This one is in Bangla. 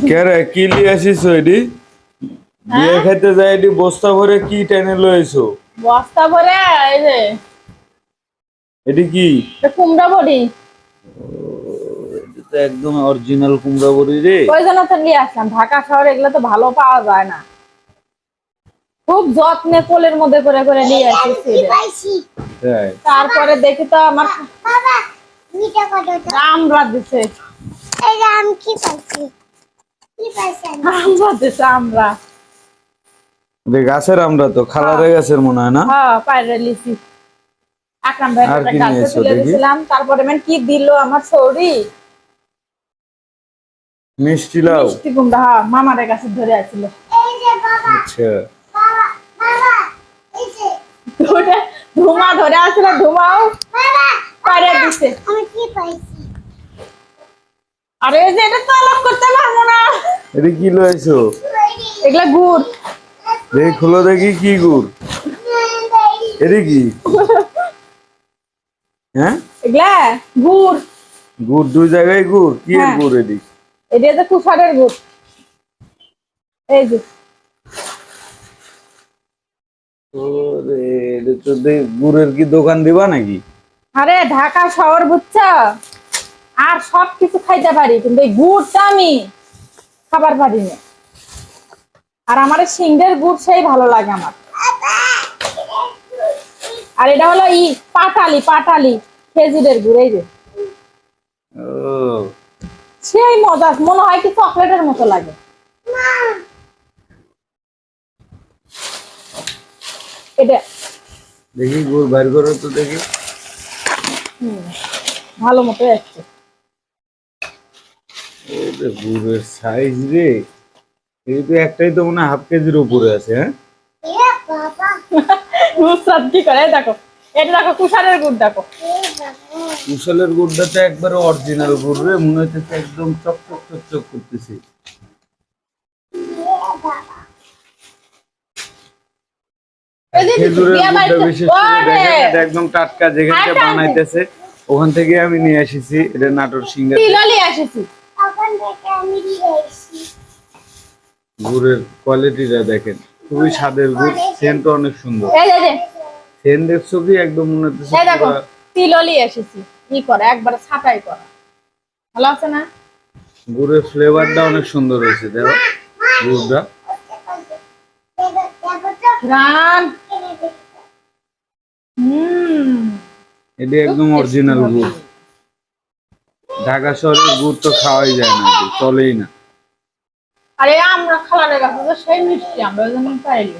কে রে কি লিয়ে আসিস এডি বিয়ে হ্যাঁ খাইতে যাই এডি বস্তা ভরে কি টেনে লইছো? বস্তা ভরে এই যে এডি কি? এটা কুমড়া বড়ি। এটা তো একদম অরিজিনাল কুমড়া বড়ি রে। ওই জন্য তো নিয়ে আসলাম, ঢাকা শহরে এগুলো তো ভালো পাওয়া যায় না। খুব যত্নে কোলের মধ্যে করে করে নিয়ে আসছি রে। তাই তারপরে দেখি তো আমার বাবা মিঠা কত আমরা দিছে, এই যে আমি কি পাইছি কি পাইছি আমরা দিছে আমরা। রে গাছের আমরা তো খালারে গাছের মনে হয় না? হ্যাঁ পাইরে লিছি। আকরাম ভাই আর একটা কি গাছে নিয়েছো তুলে দেখি? দিয়েছিলাম, তারপরে মানে কি দিল আমার সৌরি মিষ্টি লাউ। মিষ্টি কুমড়া। হ্যাঁ মামারে কাছে ধরে আছিল। এই যে বাবা আচ্ছা বাবা বাবা এই যে ওটা ধুমা ধরে আছিল, ধুমাও বাবা পাইরে দিছে। আমি কি পাইছি আরে এই যে এটা তো আলাপ করতে পারবো না। এডি কি লইছো? এগুলা গুড়। দেখি খুলো দেখি কি গুড়। এডি কি? হ্যাঁ এগুলা গুড়। গুড় দুই জায়গায় গুড় কি এর হ্যাঁ। গুড় এডি? এটা যে কুফারের গুড়। এই যে ওরে এটা তো গুড়ের কি দোকান দিবা নাকি? আরে ঢাকা শহর বুঝছো, আর সব কিছু খাইতে পারি কিন্তু এই গুড়টা আমি খাবার পারি না। আর আমার এই সিংহের গুড় সেই ভালো লাগে আমার। আর এটা হলো পাটালি পাটালি খেজুরের গুড়। এই যে ও সেই মজা, মনে হয় কি চকলেটের মতো লাগে। এটা দেখি গুড় বাইর করো তো দেখি। ভালো মতো আসছে। ওরে গুড়ের সাইজ রে, এই তো একটাই তো মনে হয় হাফ কেজির উপরে আছে। হ্যাঁ এ বাবা নুসরাত কি করে এই দেখো, এটা দেখো কুষারের গুড় দেখো। এ বাবা কুশলের গুড়টা তো একবারে অরিজিনাল গুড় রে, মনে হচ্ছে একদম চকচক চকচক করতেছে। এই যে খেজুরের বিয়া গুড়টা বাড়িতে- বিশেষ করে ওরে! দেখেন এটা একদম টাটকা, যেখান থেকে আচ্ছা, বানাইতেছে ওখান থেকে আমি নিয়ে এসেছি। এটা নাটোর সিঙ্গার তিলালি আসেছি। ওখান থেকে আমি দিয়ে এসেছি গুড়ের কোয়ালিটিটা দেখেন, খুবই স্বাদের গুড়, সেন্টও অনেক সুন্দর। এই যে সেন্ট দেখছো কি একদম মনে হচ্ছে এই দেখো তিললি এসেছি, ই করে একবারে ছাটাই করা। ভালো আছে না? গুড়ের ফ্লেভারটা অনেক সুন্দর হয়েছে দেখো গুড়টা। রান এটা একদম অরিজিনাল গুড়। ঢাকা শহরের গুড় তো খাওয়াই যায় না, এটি চলেই না। আরে আমরা খালারে কাছে তো সেই মিষ্টি, আমরা ওই জন্য পাইলি।